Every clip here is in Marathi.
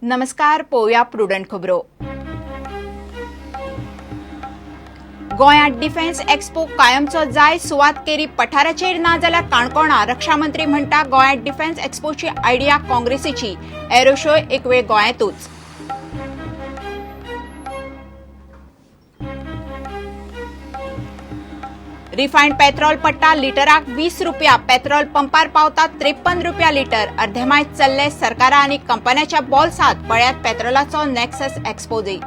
नमस्कार, पोवया प्रुडंट खबरो. गोंयांत डिफेन्स एक्सपो कायमचो जाय सुवात केरी पठाराचेर ना जाल्यार काणकोणा. रक्षा मंत्री म्हणटा गोंयांत डिफेन्स एक्सपोची आयडिया काँग्रेसीची. एरो शो एक वेळ गोंयांतूच. रिफायंड पेट्रोल पडटा लिटराक 20 रुपया. पेट्रोल पंपार पावता 53 रुपया लिटर. अर्धेमायत चल्ले सरकारा आनी कंपन्याच्या बॉल्सांत. पळयात पेट्रोलाचो नेक्सस एक्सपोजय.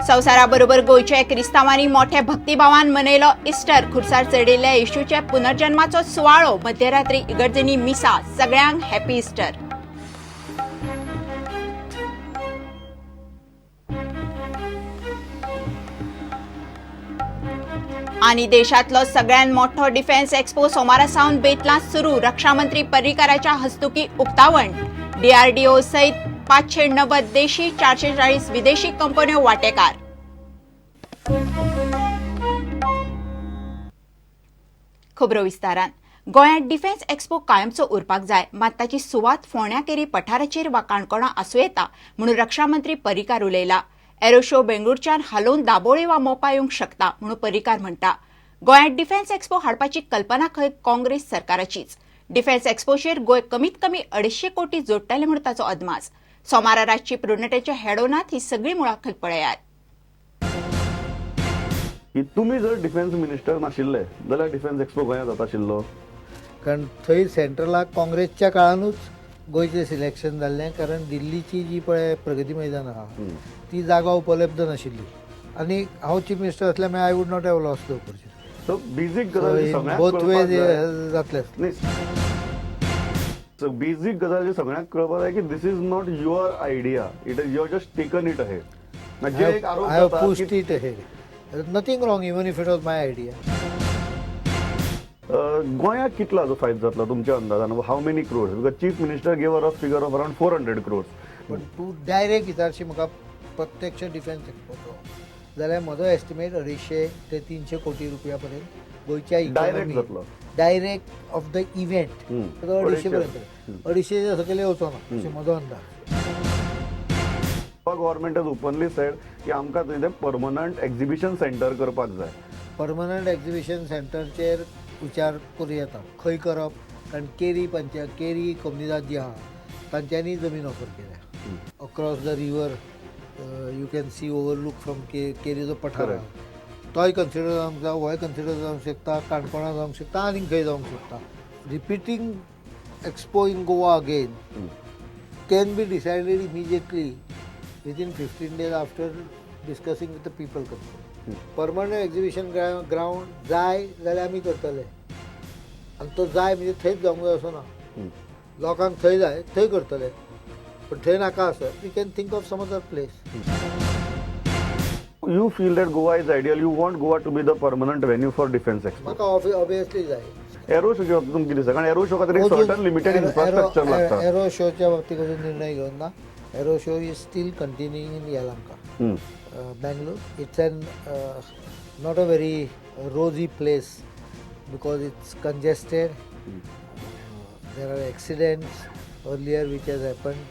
संवसाराबरोबर गोंयचे क्रिस्तांवांनी मोठ्या भक्तिभावान मनयलो इस्टर. खुर्सार चढयल्ल्या येशूचे पुनर्जन्माचो सुवाळो. मध्यरात्री इगर्जेनी मिसा. सगळ्यांक हॅपी इस्टर. आणि देशातलो सगळ्यात मोठो डिफेन्स एक्सपो सोमारासावन बेतलां सुरू. रक्षा मंत्री पर्रीकाराच्या हस्तुकी उक्तावण. डीआरडीओ सयत 590 देशी 440 विदेशी कंपन्यो वांटेकार. खबरो विस्तारान. गोंयांत डिफेन्स एक्सपो कायमचो उरपाक जाय, मात ताची सुवात फोंड्या केरी पठाराचेर वा काणकोणा आसूं येता म्हणून रक्षा मंत्री पर्रीकार उलयला. एरो शो बेंगळूरच्यान हालोवन दाबोळे वा मोपा येवंक शकता म्हणून पर्रीकार म्हणटा. गोंयांत डिफेन्स एक्सपो हाडपाची कल्पना खंय काँग्रेस सरकाराचीच. डिफेन्स एक्सपोचेर गोंय कमीत कमी 250 कोटी जोडटले म्हणून ताचो अदमास. सोमारा रातची प्रुडंटाच्या हेडोनात ही सगळी मुळाखत पळयात. तुम्ही जर डिफेन्स मिनिस्टर नाशिल्ले जाल्यार डिफेन्स एक्सपो गोंयांत जाता आशिल्लो. कारण थंय सेंट्रलाक काँग्रेसच्या काळानूच गोंयचें सिलेक्शन जाल्लें. कारण दिल्लीची जी पळय प्रगती मैदान आहा ती जागा उपलब्ध नाशिल्ली आनी हांव चीफ मिनिस्टर आसल्यार I would not have lost the opportunity. So basic गजाल बोथ वे जातलें. सो बेजीक गजाल जी सगळ्यांक कळपाक जाय की this is not your idea. It is your just taken it ahead. म्हणजे एक आरोप आय हॅव जाता पुश्ड की it ahead. Nothing wrong even if it was my idea. गोंयांत कितलो फायदो जातलो तुमच्या अंदाजान? How many crores? Because chief minister gave a rough figure of around 400 crores. पण तूं डायरेक्ट विचारशी म्हाका प्रत्यक्ष डिफेन्स एक्सपोचो जाल्यार म्हजो एस्टिमेट 250 ते 300 कोटी रुपया पर्यंत गोंयच्या डायरेक्ट जातलो. डायरेक्ट ऑफ द इव्हेंट 250 पर्यंत. 250 सकयल येवचो ना अशें म्हजो अंदाज. गव्हर्नमेंट हॅज ओपनली सेड की आमकां थंय परमनंट एक्झिबिशन सेंटर करपाक जाय. परमनंट एक्झिबिशन सेंटरचेर विचार करूं येता खंय करप. कारण केरी कम्युनिटी जी आहा तांच्यांनी जमीन ऑफर केल्या across the river. You can see overlook from केरीचो पठार. तोय कन्सिडर जावंक जाता, होय कन्सिडर जावंक शकता, काणकोणा जावंक शकता, आनीक खंय जावंक शकता. Repeating expo in Goa again can be decided immediately within 15 days after discussing with the people concern. Permanent exhibition ground जाय जाल्यार आमी करतले. आनी तो जाय म्हणजे थंयच जावंक जाय असो ना. लोकांक थंय जाय थंय करतले. पण थंय नाका आसत. We can think of some other place. You feel that Goa is ideal. You want Goa to be the permanent venue for defense expo. म्हाका ऑब्वियसली जाय. एरो शोच्या बाबतींत तुमकां कितें दिसता? कारण एरो शो खातीर एक सर्टन लिमिटेड इन्फ्रास्ट्रक्चर लागता. एरो शोच्या बाबतींत अजून निर्णय घेवन ना. Aero show is still continuing in Yelahanka, Bangalore. It's not a very rosy place because it's congested. There are accidents earlier which has happened.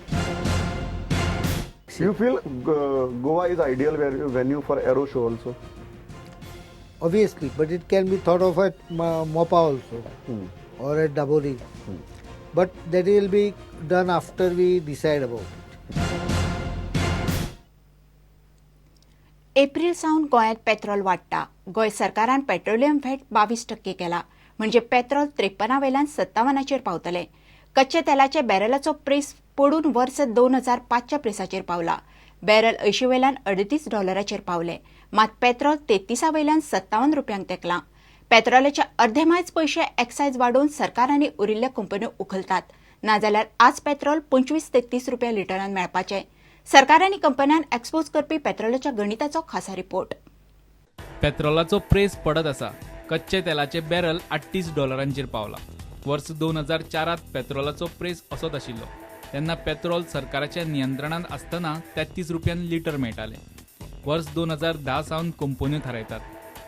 You feel Goa is ideal venue for aero show also? Obviously, but it can be thought of at Mopa also or at Daboli. But that will be done after we decide about it. April सावन गोंयांत पेट्रोल वाडटा. गोंय सरकारान पेट्रोलियम व्हॅट 22% केला. म्हणजे पेट्रोल 53 वेल्यान 57 पावतले. कच्चे तेलाचे बॅरलाचो प्रेस पडून वर्स 2005च्या प्रेसाचेर पावला. बॅरल 80 वेल्यान $38 पावले. मात पेट्रोल 33 वेल्यान 57 रुपयांक तेंकलां. पेट्रोलाचे अर्धेमायच पयशे एक्सायज वाडोवन सरकारांनी उरिल्ल्या कंपन्यो उखलतात. नाजाल्यार आज पेट्रोल 25 ते 30 रुपया लिटरान मेळपाचें. सरकार आनी कंपन्यान एक्सपोज करपी पेट्रोलाच्या गणिताचो खासा रिपोर्ट. पेट्रोलाचो प्रेस पडत आसा. कच्चे तेलाचे बॅरल $38 पावला. वर्स 2004 पेट्रोलाचो प्रेस असोच आशिल्लो. तेन्ना पेट्रोल सरकाराच्या नियंत्रणांत आसतना 33 रुपयान लिटर मेळटाले. वर्स 2010 सावन कंपन्यो थारायतात.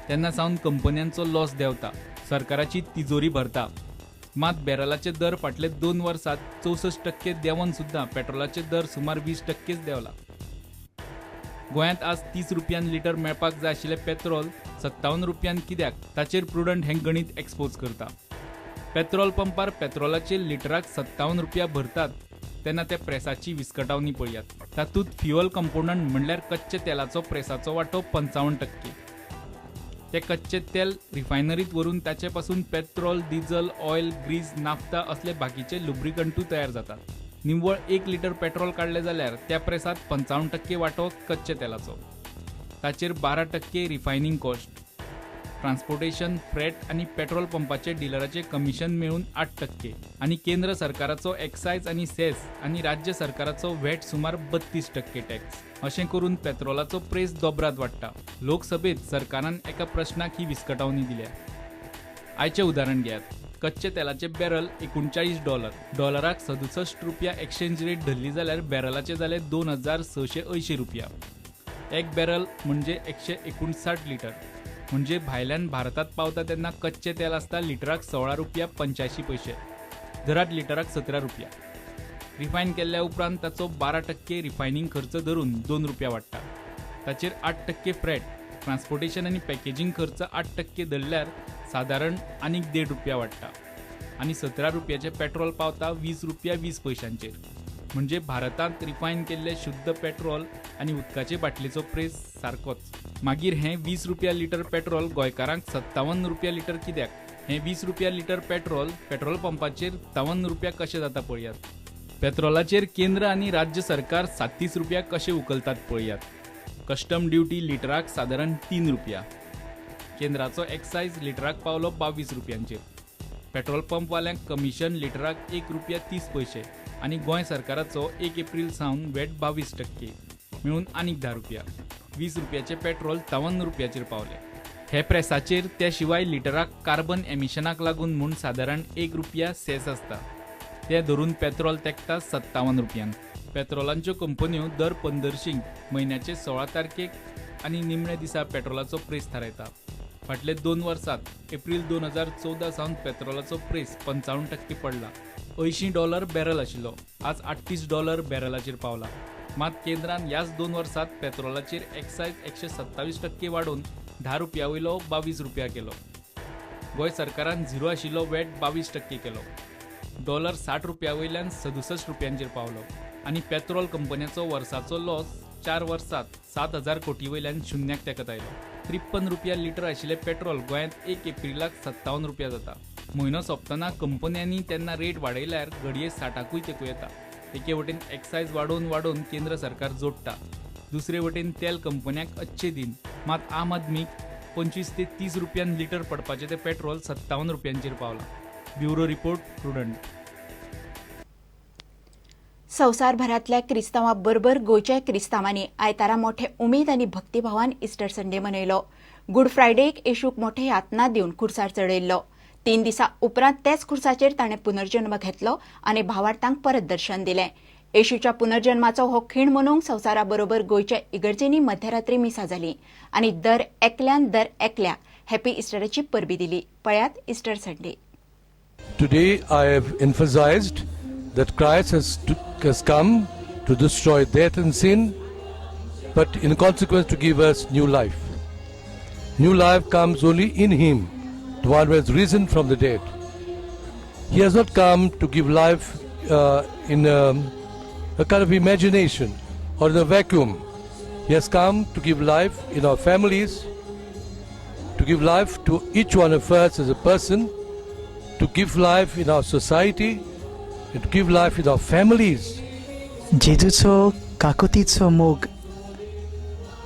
तेन्ना सावन कंपन्यांचो लॉस देंवता. सरकाराची तिजोरी भरता. मात बॅरलाचे दर फाटले 2 वर्सात 64% देंवन सुद्धा पेट्रोलाचे दर सुमार 20%च देंवला. गोंयांत आज 30 रुपयान लिटर मेळपाक जाय आशिल्लें पेट्रोल 57 रुपयान कित्याक ताचेर प्रुडंट हें गणित एक्सपोज करता. पेट्रोल पंपार पेट्रोलाचे लिटराक 57 रुपया भरतात तेन्ना त्या प्रेसाची विस्कटावणी पळयात. तातूंत फ्युअल कंपोनंट म्हणल्यार कच्चे तेलाचो प्रेसाचो वांटो 55%. ते कच्चे तेल रिफायनरीत व्हरून ताचे पासून petrol, diesel, oil, Greece, naphtha असले बाकीचे लुब्रिकंटूय तयार जातात. निव्वळ 1 लिटर पेट्रोल काडले जाल्यार त्या प्रेसात 55% वांटो कच्चे तेलाचो. ताचेर 12% रिफायनिंग कॉस्ट, ट्रान्सपोर्टेशन, फ्रेट आनी पेट्रोल पंपाचे डिलराचे कमिशन मेळून 8% आनी केंद्र सरकाराचो एक्सायज आनी सेस आनी राज्य सरकाराचो व्हॅट सुमार 32% टॅक्स. अशें करून पेट्रोलाचो प्रेस दोबरात वाडटा. लोकसभेत सरकारान एका प्रश्नाक ही विस्कटावणी दिल्या. आयचें उदाहरण घेयात. कच्चे तेलाचे बॅरल $39, डॉलराक 67 रुपया एक्सचेंज रेट धरली जाल्यार बॅरलाचे जाले 2680 रुपया. एक बॅरल म्हणजे 159 लिटर. म्हणजे भायल्यान भारतात पावता तेन्ना कच्चे तेल आसता लिटराक 16 रुपया 85 पैसे, धरात लिटराक 17 रुपया. रिफायन केल्ल्या उपरांत ताचो 12% रिफायनिंग खर्च धरून 2 रुपया वाडटा. ताचेर 8% फ्रेट, ट्रान्सपोर्टेशन आनी पॅकेजिंग खर्च 8% धरल्यार सादारण आनीक 1.5 रुपया वाडटा. आनी 17 रुपयाचें पेट्रोल पावता 20 रुपया 20 पैशांचेर. म्हणजे भारतांत रिफायन केल्ले शुद्ध पेट्रोल आनी उदकाचे बाटलेचो प्रेस सारकोच. मागीर हें 20 रुपया लिटर पेट्रोल गोंयकारांक 57 रुपया लिटर कित्याक? हें 20 रुपया लिटर पेट्रोल पंपाचेर 53 रुपया कशें जाता पळयात. पेट्रोलाचेर केंद्र आनी राज्य सरकार 37 रुपया कशें उखलतात पळयात. कस्टम ड्युटी लिटराक सादारण 3 रुपया. केंद्राचो एक्सायज लिटराक पावलो 22 रुपयांचेर. पेट्रोल पंपवाल्यांक कमिशन लिटराक 1 रुपया 30 पैसे आनी गोंय सरकाराचो 1 एप्रील सावन व्हॅट 22% मेळून आनीक 10 रुपया. 20 रुपयाचे पेट्रोल 53 रुपयाचेर पावले. हे प्रेसाचेर त्या शिवाय लिटराक कार्बन एमिशनाक लागून म्हूण सादारण 1 रुपया सेस आसता. ते धरून पेट्रोल तेंकता 57 रुपयान. पेट्रोलांच्यो कंपन्यो दर 15शींक म्हयन्याचे 16 तारखेक आनी निमणे दिसा पेट्रोलाचो प्रेस थारायता. फाटले 2 वर्सांत एप्रील 2014 सावन पेट्रोलाचो प्रेस 55% पडला. $80 बॅरल आशिल्लो, आज $38 बॅरलाचेर पावला. मात केंद्रान ह्याच 2 वर्सांत पेट्रोलाचेर एक्सायज 127% वाडोवन 10 रुपया वयलो 22 रुपया केलो. गोंय सरकारान झिरो आशिल्लो व्हॅट 22% केलो. डॉलर 60 रुपया वयल्यान 67 रुपयांचेर पावलो. आनी पेट्रोल कंपन्याचो वर्साचो लॉस 4 वर्सांत 7,000 कोटी वयल्यान शुन्याक तेंकत आयलो. 53 रुपया लिटर आशिल्लें पेट्रोल गोंयांत 1 एप्रिलाक 57 रुपया जाता. म्हयनो सोंपतना कंपन्यांनी तेन्ना रेट वाडयल्यार घडये 60कूय तेंकूं येता. एके वटेन एक्सायज वाडोवन केंद्र सरकार जोडटा, दुसरे वटेन तेल कंपन्यांक अच्छे दिन. मात आम आदमीक 25 ते 30 रुपयान लिटर पडपाचें तें पेट्रोल 57 रुपयांचेर पावलां. Bureau report, Prudent. संवसारभरातल्या क्रिस्तांवां बरोबर गोंयच्या क्रिस्तांवांनी आयतारा मोठे उमेद आनी भक्तिभावान इस्टर संडे मनयलो. गुड फ्रायडेक येशूक मोठे यातना दिवन खुर्सार चडयल्लो. 3 दिसां उपरांत तेच खुर्साचेर ताणें पुनर्जन्म घेतलो आनी भावार्थांक परत दर्शन दिलें. येशूच्या पुनर्जन्माचो हो खीण मनोवंक संवसाराबरोबर गोंयच्या इगर्जेनी मध्यरात्री मिसा जाली आनी दर एकल्या हॅपी इस्टराची परबी दिली. पळयात Easter Sunday. Today I have emphasized that Christ has come to destroy death and sin, but in consequence to give us new life. New life comes only in Him, the one who has risen from the dead. He has not come to give life in a kind of imagination or in a vacuum. He has come to give life in our families, to give life to each one of us as a person, to give life in our society, and to give life in our families. जेजूचो काकुतीचो मोग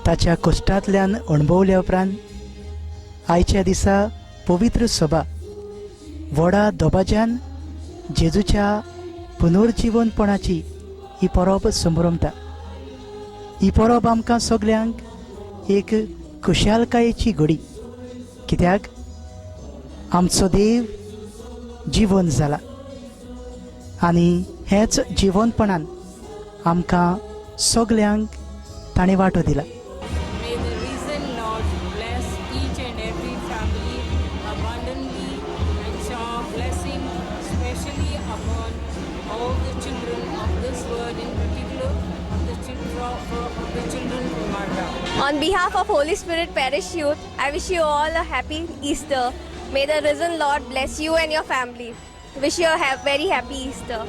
ताच्या कश्टांतल्यान अणभवल्या उपरांत आयच्या दिसा पवित्र सभा व्हडा दबाज्यान जेजूच्या पुनर्जीवनपणाची ही परब संभ्रमता. ही परब आमकां सगल्यांक एक खुशालकायेची घडी, कित्याक आमचो देव जीवन जाला आनी हेच जीवनपणान आमकां सगल्यांक ताणें वांटो दिला. May the risen Lord bless each and every family abundantly and shower blessing, especially upon all the children of this world, in particular of the children from Marga. On behalf of Holy Spirit Parish Youth, I wish you all a happy Easter. May the risen Lord bless you and your family. Wish you a very happy Easter.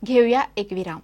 घेऊया एक विराम.